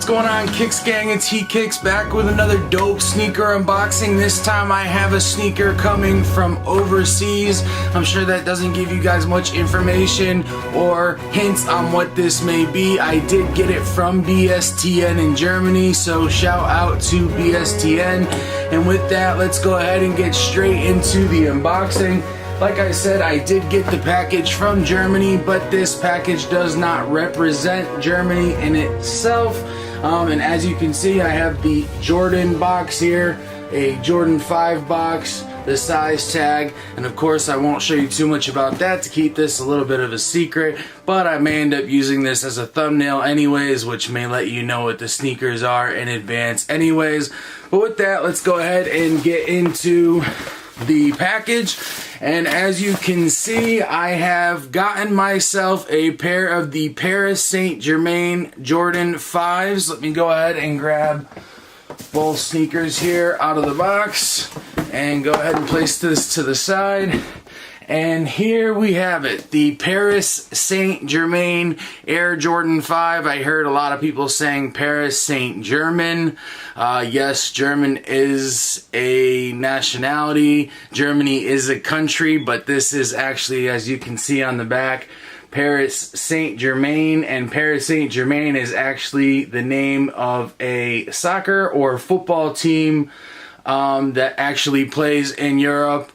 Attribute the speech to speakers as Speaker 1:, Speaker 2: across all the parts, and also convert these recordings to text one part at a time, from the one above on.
Speaker 1: What's going on, Kicks Gang? It's He Kicks back with another dope sneaker unboxing. This time I have a sneaker coming from overseas. I'm sure that doesn't give you guys much information or hints on what this may be. I did get it from BSTN in Germany, so shout out to BSTN. And with that, let's go ahead and get straight into the unboxing. Like I said, I did get the package from Germany, but this package does not represent Germany in itself. And as you can see, I have the Jordan box here, a Jordan 5 box, the size tag, and of course I won't show you too much about that to keep this a little bit of a secret, but I may end up using this as a thumbnail anyways, which may let you know what the sneakers are in advance anyways. But with that, let's go ahead and get into the package. And as you can see, I have gotten myself a pair of the Paris Saint-Germain Jordan 5s. Let me go ahead and grab both sneakers here out of the box and go ahead and place this to the side. And here we have it, the Paris Saint-Germain Air Jordan 5. I heard a lot of people saying Paris Saint-Germain. Yes, German is a nationality. Germany is a country, but this is actually, as you can see on the back, Paris Saint-Germain, and Paris Saint-Germain is actually the name of a soccer or football team that actually plays in Europe.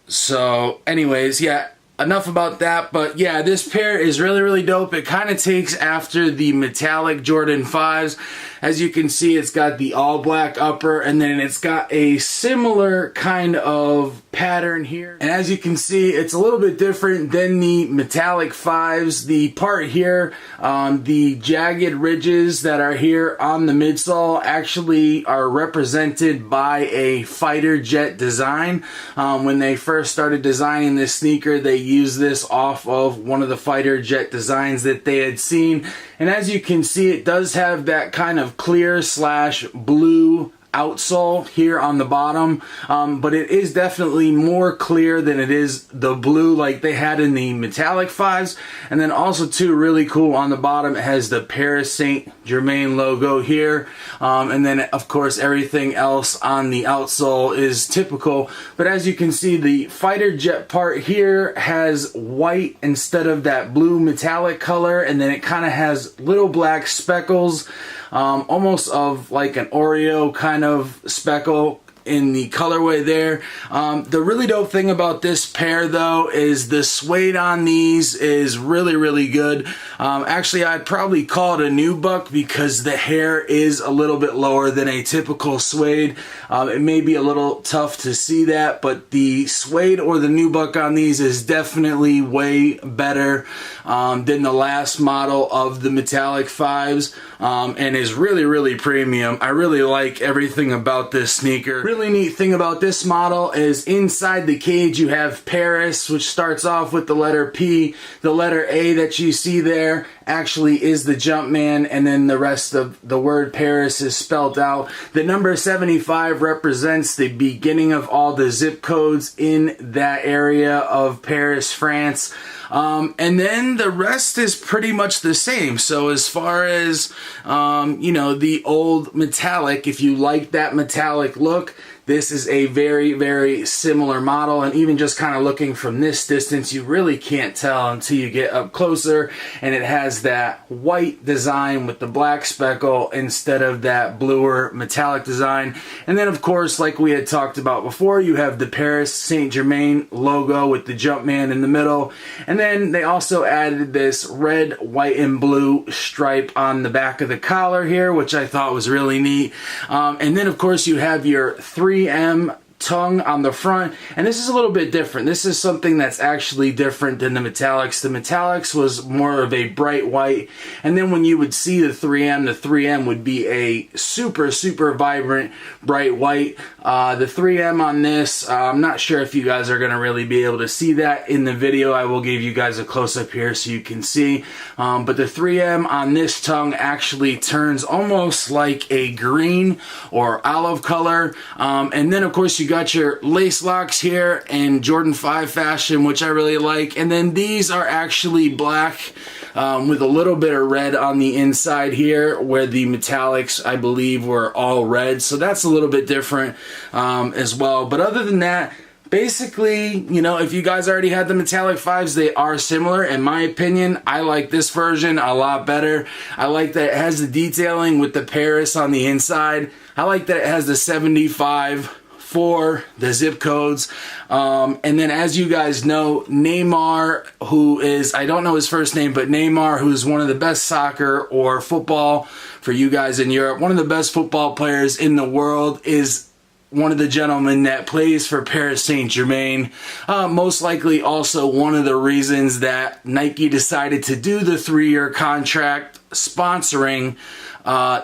Speaker 1: So anyways, yeah, enough about that. But yeah, this pair is really dope. It kind of takes after the metallic Jordan 5s. As you can see, it's got the all black upper, and then it's got a similar kind of pattern here. And as you can see, it's a little bit different than the metallic 5s. The part here, the jagged ridges that are here on the midsole actually are represented by a fighter jet design. When they first started designing this sneaker, they used this off of one of the fighter jet designs that they had seen. And as you can see, it does have that kind of clear slash blue outsole here on the bottom, but it is definitely more clear than it is the blue like they had in the metallic 5s. And then also too, really cool, on the bottom it has the Paris Saint-Germain logo here, and then of course everything else on the outsole is typical. But as you can see, the fighter jet part here has white instead of that blue metallic color, and then it kind of has little black speckles, almost of like an Oreo kind of speckle in the colorway there. The really dope thing about this pair though is the suede on these is really good. Actually, I'd probably call it a nubuck because the hair is a little bit lower than a typical suede. It may be a little tough to see that, but the suede or the nubuck on these is definitely way better than the last model of the metallic 5s, and is really premium. I really like everything about this sneaker. Really neat thing about this model is inside the cage you have Paris, which starts off with the letter P. The letter A that you see there actually is the Jumpman, and then the rest of the word Paris is spelled out. The number 75 represents the beginning of all the zip codes in that area of Paris, France. And then the rest is pretty much the same. So as far as, you know, the old metallic, if you like that metallic look, this is a very similar model. And even just kind of looking from this distance, you really can't tell until you get up closer. And it has that white design with the black speckle instead of that bluer metallic design. And then of course, like we had talked about before, you have the Paris Saint-Germain logo with the Jumpman in the middle. And then they also added this red, white, and blue stripe on the back of the collar here, which I thought was really neat. And then of course you have your 3M tongue on the front, and this is a little bit different. This is something that's actually different than the metallics. The metallics was more of a bright white, and then when you would see the 3M would be a super vibrant bright white. The 3M on this, I'm not sure if you guys are going to really be able to see that in the video. I will give you guys a close-up here so you can see, but the 3M on this tongue actually turns almost like a green or olive color, and then of course you got your lace locks here in Jordan 5 fashion, which I really like. And then these are actually black with a little bit of red on the inside here, where the metallics, I believe, were all red. So that's a little bit different as well. But other than that, basically, you know, if you guys already had the metallic 5s, they are similar. In my opinion, I like this version a lot better. I like that it has the detailing with the Paris on the inside. I like that it has the 75 for the zip codes. And then, as you guys know, Neymar, who is, I don't know his first name, but Neymar, who's one of the best soccer or football for you guys in Europe, one of the best football players in the world, is one of the gentlemen that plays for Paris Saint-Germain. Most likely also one of the reasons that Nike decided to do the 3-year contract sponsoring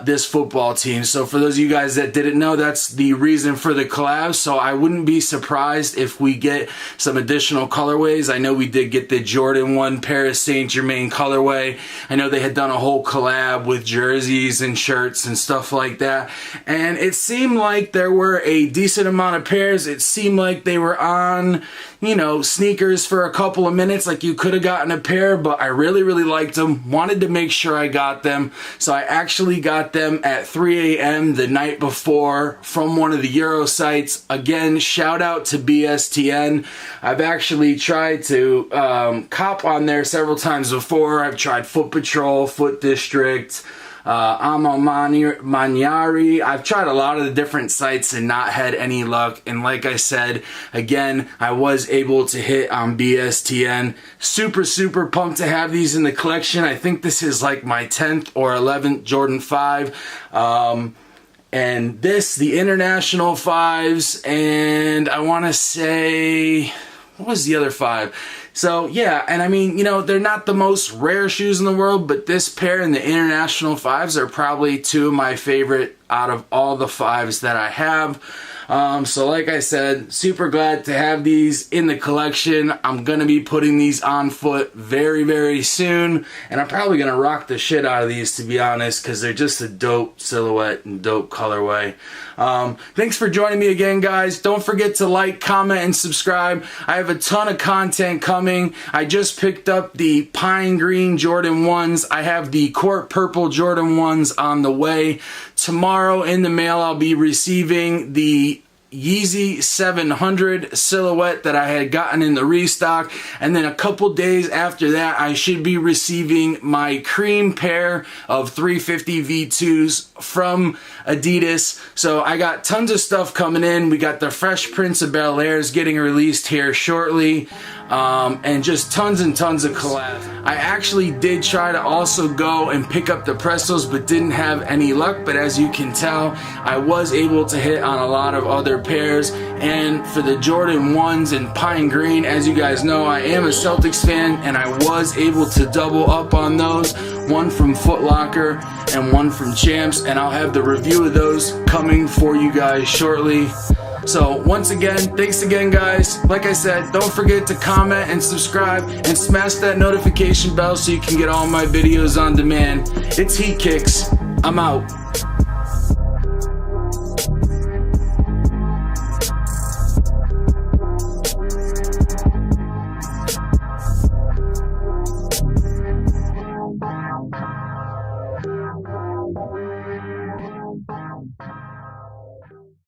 Speaker 1: this football team. So for those of you guys that didn't know, that's the reason for the collab. So I wouldn't be surprised if we get some additional colorways. I know we did get the Jordan 1 Paris Saint-Germain colorway. I know they had done a whole collab with jerseys and shirts and stuff like that. And it seemed like there were a decent amount of pairs. It seemed like they were on, you know, sneakers for a couple of minutes. Like, you could have gotten a pair, but I really, really liked them. Wanted to make sure I got them. So I actually got them at 3 a.m. the night before from one of the Euro sites. Again, shout out to BSTN. I've actually tried to cop on there several times before. I've tried Foot Patrol, Foot District, Maniari. I've tried a lot of the different sites and not had any luck. And like I said, again, I was able to hit on BSTN. Super, super pumped to have these in the collection. I think this is like my 10th or 11th Jordan 5. And this, the International 5s, and I want to say, what was the other 5? So yeah, and I mean, you know, they're not the most rare shoes in the world, but this pair and the International 5s are probably two of my favorite out of all the 5s that I have. So like I said, super glad to have these in the collection. I'm going to be putting these on foot very, very soon. And I'm probably going to rock the shit out of these, to be honest, because they're just a dope silhouette and dope colorway. Thanks for joining me again, guys. Don't forget to like, comment, and subscribe. I have a ton of content coming. I just picked up the Pine Green Jordan 1s. I have the Court Purple Jordan 1s on the way. Tomorrow in the mail, I'll be receiving the Yeezy 700 silhouette that I had gotten in the restock, and then a couple days after that I should be receiving my cream pair of 350 V2s from Adidas. So I got tons of stuff coming in. We got the Fresh Prince of Bel-Airs getting released here shortly, and just tons and tons of collabs. I actually did try to also go and pick up the Prestos, but didn't have any luck. But as you can tell, I was able to hit on a lot of other pairs. And for the Jordan 1s in Pine Green, as you guys know, I am a Celtics fan, and I was able to double up on those. One from Foot Locker and one from Champs, and I'll have the review of those coming for you guys shortly. So once again, thanks again, guys. Like I said, don't forget to comment and subscribe and smash that notification bell so you can get all my videos on demand. It's Heat Kicks. I'm out.